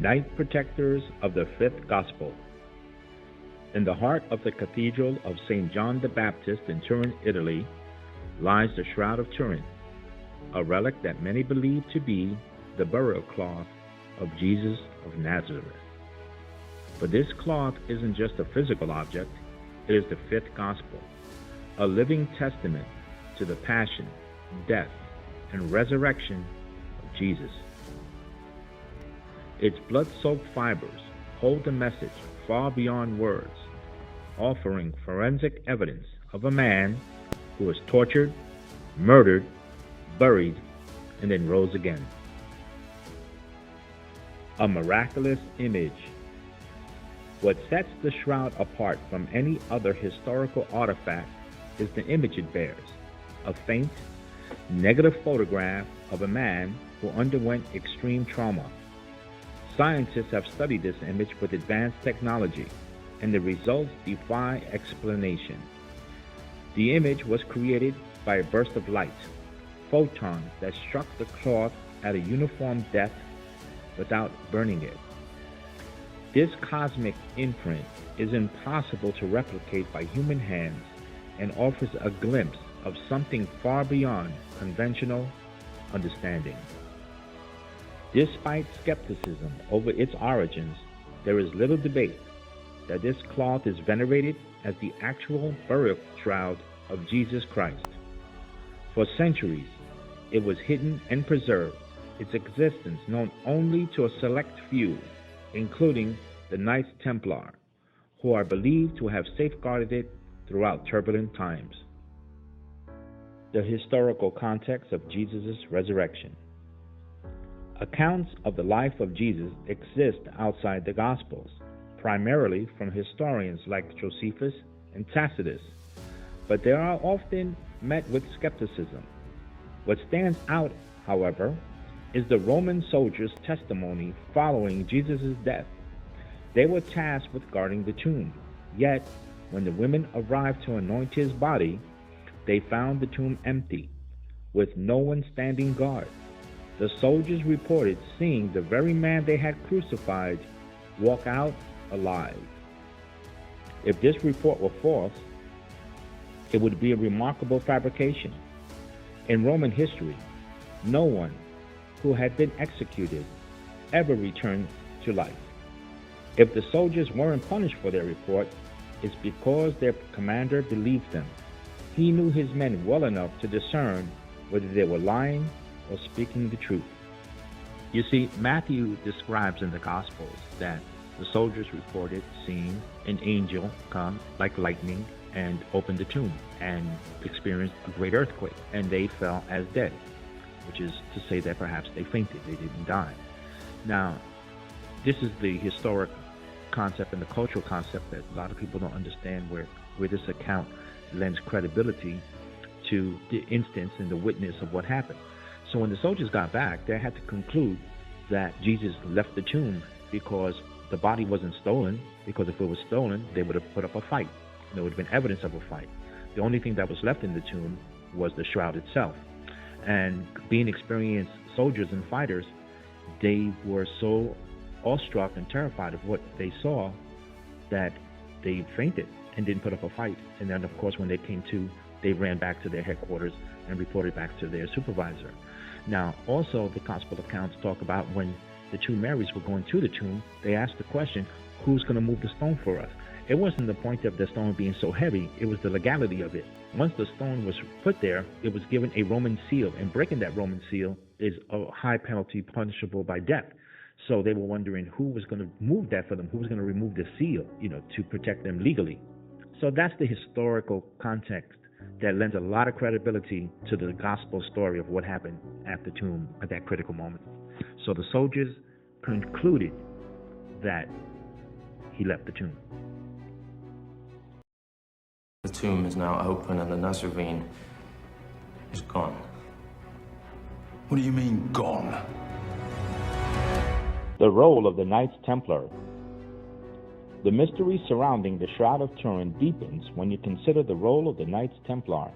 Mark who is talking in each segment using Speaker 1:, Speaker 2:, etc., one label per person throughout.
Speaker 1: Knight Protectors of the Fifth Gospel. In the heart of the Cathedral of St. John the Baptist in Turin, Italy, lies the Shroud of Turin, a relic that many believe to be the burial cloth of Jesus of Nazareth. But this cloth isn't just a physical object, it is the Fifth Gospel, a living testament to the passion, death, and resurrection of Jesus. Its blood-soaked fibers hold a message far beyond words, offering forensic evidence of a man who was tortured, murdered, buried, and then rose again. A miraculous image. What sets the shroud apart from any other historical artifact is the image it bears, a faint, negative photograph of a man who underwent extreme trauma. Scientists have studied this image with advanced technology, and the results defy explanation. The image was created by a burst of light, photons that struck the cloth at a uniform depth without burning it. This cosmic imprint is impossible to replicate by human hands and offers a glimpse of something far beyond conventional understanding. Despite skepticism over its origins, there is little debate that this cloth is venerated as the actual burial shroud of Jesus Christ. For centuries, it was hidden and preserved, its existence known only to a select few, including the Knights Templar, who are believed to have safeguarded it throughout turbulent times. The historical context of Jesus' resurrection. Accounts of the life of Jesus exist outside the Gospels, primarily from historians like Josephus and Tacitus, but they are often met with skepticism. What stands out, however, is the Roman soldiers' testimony following Jesus' death. They were tasked with guarding the tomb, yet when the women arrived to anoint his body, they found the tomb empty, with no one standing guard. The soldiers reported seeing the very man they had crucified walk out alive. If this report were false, it would be a remarkable fabrication. In Roman history, no one who had been executed ever returned to life. If the soldiers weren't punished for their report, it's because their commander believed them. He knew his men well enough to discern whether they were lying or speaking the truth. You see, Matthew describes in the Gospels that the soldiers reported seeing an angel come like lightning and open the tomb and experienced a great earthquake, and they fell as dead, which is to say that perhaps they fainted, they didn't die. Now, this is the historic concept and the cultural concept that a lot of people don't understand, where this account lends credibility to the instance and the witness of what happened. So when the soldiers got back, they had to conclude that Jesus left the tomb because the body wasn't stolen, because if it was stolen, they would have put up a fight. There would have been evidence of a fight. The only thing that was left in the tomb was the shroud itself. And being experienced soldiers and fighters, they were so awestruck and terrified of what they saw that they fainted and didn't put up a fight. And then, of course, when they came to, they ran back to their headquarters and reported back to their supervisor. Now, also, the Gospel accounts talk about when the two Marys were going to the tomb, they asked the question, who's going to move the stone for us? It wasn't the point of the stone being so heavy, it was the legality of it. Once the stone was put there, it was given a Roman seal, and breaking that Roman seal is a high penalty punishable by death. So they were wondering who was going to move that for them, who was going to remove the seal, to protect them legally. So that's the historical context that lends a lot of credibility to the gospel story of what happened at the tomb at that critical moment. So the soldiers concluded that he left the tomb.
Speaker 2: The tomb is now open and the Nazarene is gone.
Speaker 3: What do you mean, gone?
Speaker 1: The role of the Knights Templar. The mystery surrounding the Shroud of Turin deepens when you consider the role of the Knights Templar.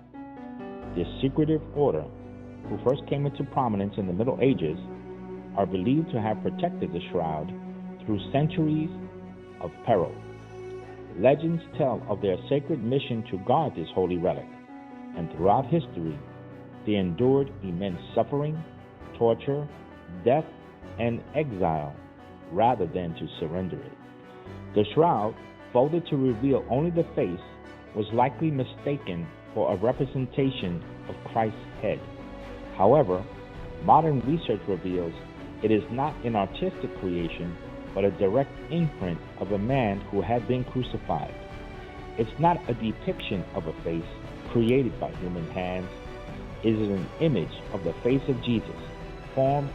Speaker 1: This secretive order, who first came into prominence in the Middle Ages, are believed to have protected the shroud through centuries of peril. Legends tell of their sacred mission to guard this holy relic, and throughout history, they endured immense suffering, torture, death, and exile rather than to surrender it. The shroud, folded to reveal only the face, was likely mistaken for a representation of Christ's head. However, modern research reveals it is not an artistic creation, but a direct imprint of a man who had been crucified. It's not a depiction of a face created by human hands. It is an image of the face of Jesus, formed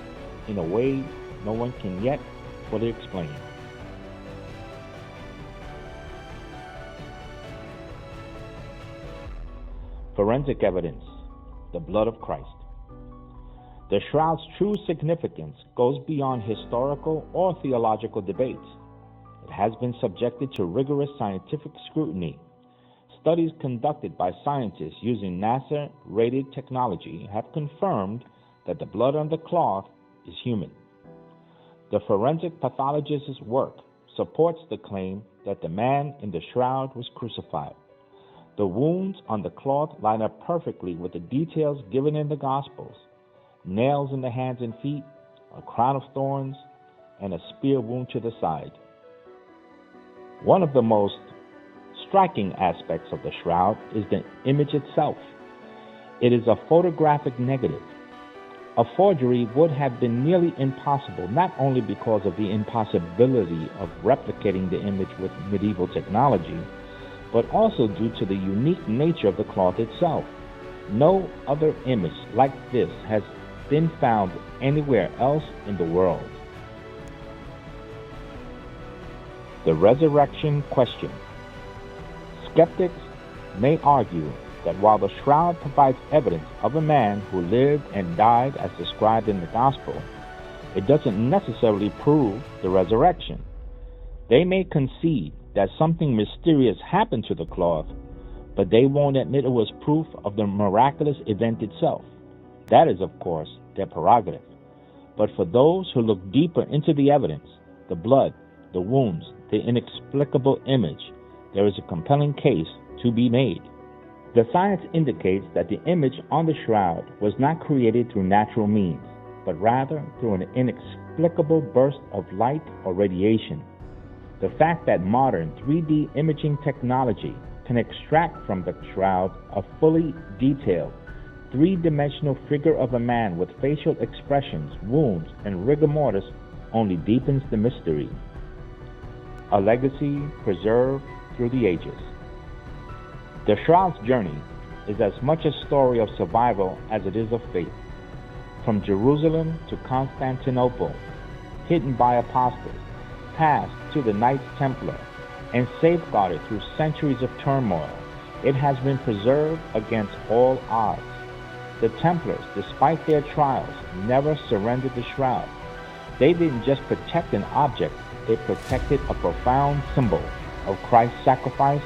Speaker 1: in a way no one can yet fully explain. Forensic evidence, the blood of Christ. The shroud's true significance goes beyond historical or theological debates. It has been subjected to rigorous scientific scrutiny. Studies conducted by scientists using NASA-rated technology have confirmed that the blood on the cloth is human. The forensic pathologist's work supports the claim that the man in the shroud was crucified. The wounds on the cloth line up perfectly with the details given in the Gospels: nails in the hands and feet, a crown of thorns, and a spear wound to the side. One of the most striking aspects of the shroud is the image itself. It is a photographic negative. A forgery would have been nearly impossible, not only because of the impossibility of replicating the image with medieval technology, but also due to the unique nature of the cloth itself. No other image like this has been found anywhere else in the world. The resurrection question. Skeptics may argue that while the shroud provides evidence of a man who lived and died as described in the Gospel, it doesn't necessarily prove the resurrection. They may concede that something mysterious happened to the cloth, but they won't admit it was proof of the miraculous event itself. That is, of course, their prerogative. But for those who look deeper into the evidence, the blood, the wounds, the inexplicable image, there is a compelling case to be made. The science indicates that the image on the shroud was not created through natural means, but rather through an inexplicable burst of light or radiation. The fact that modern 3D imaging technology can extract from the shroud a fully detailed, three-dimensional figure of a man with facial expressions, wounds, and rigor mortis only deepens the mystery. A legacy preserved through the ages. The shroud's journey is as much a story of survival as it is of faith. From Jerusalem to Constantinople, hidden by apostles, passed to the Knights Templar, and safeguarded through centuries of turmoil, it has been preserved against all odds. The Templars, despite their trials, never surrendered the shroud. They didn't just protect an object, they protected a profound symbol of Christ's sacrifice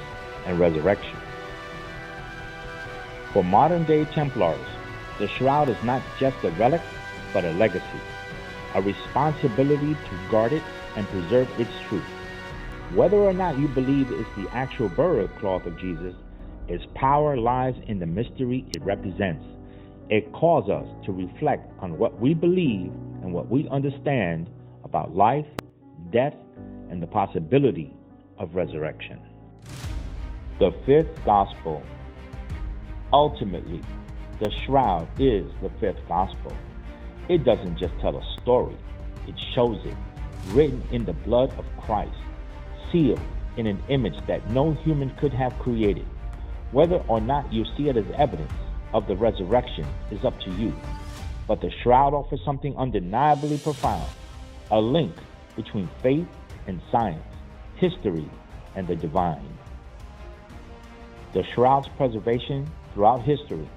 Speaker 1: and resurrection. For modern-day Templars, the shroud is not just a relic, but a legacy, a responsibility to guard it and preserve its truth. Whether or not you believe it's the actual burial cloth of Jesus, its power lies in the mystery it represents. It calls us to reflect on what we believe and what we understand about life, death, and the possibility of resurrection. The fifth gospel. Ultimately, the shroud is the fifth gospel. It doesn't just tell a story, it shows it, written in the blood of Christ, sealed in an image that no human could have created. Whether or not you see it as evidence of the resurrection is up to you, but the shroud offers something undeniably profound, a link between faith and science, history and the divine. The shroud's preservation throughout history,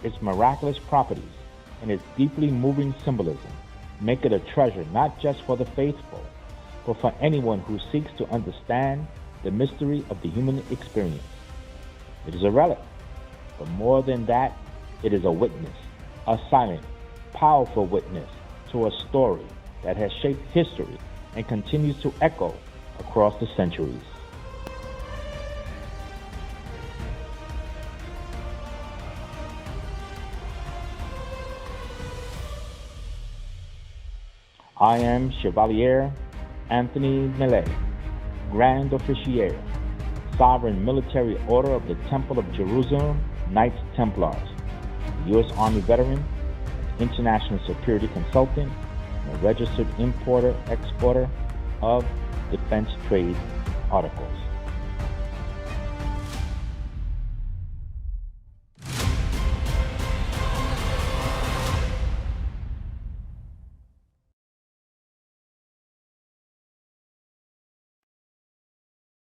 Speaker 1: its miraculous properties, and its deeply moving symbolism make it a treasure not just for the faithful, but for anyone who seeks to understand the mystery of the human experience. It is a relic, but more than that, it is a witness, a silent, powerful witness to a story that has shaped history and continues to echo across the centuries. I am Chevalier Anthony Mele, Grand Officier, Sovereign Military Order of the Temple of Jerusalem, Knights Templars, U.S. Army veteran, international security consultant, and a registered importer-exporter of defense trade articles.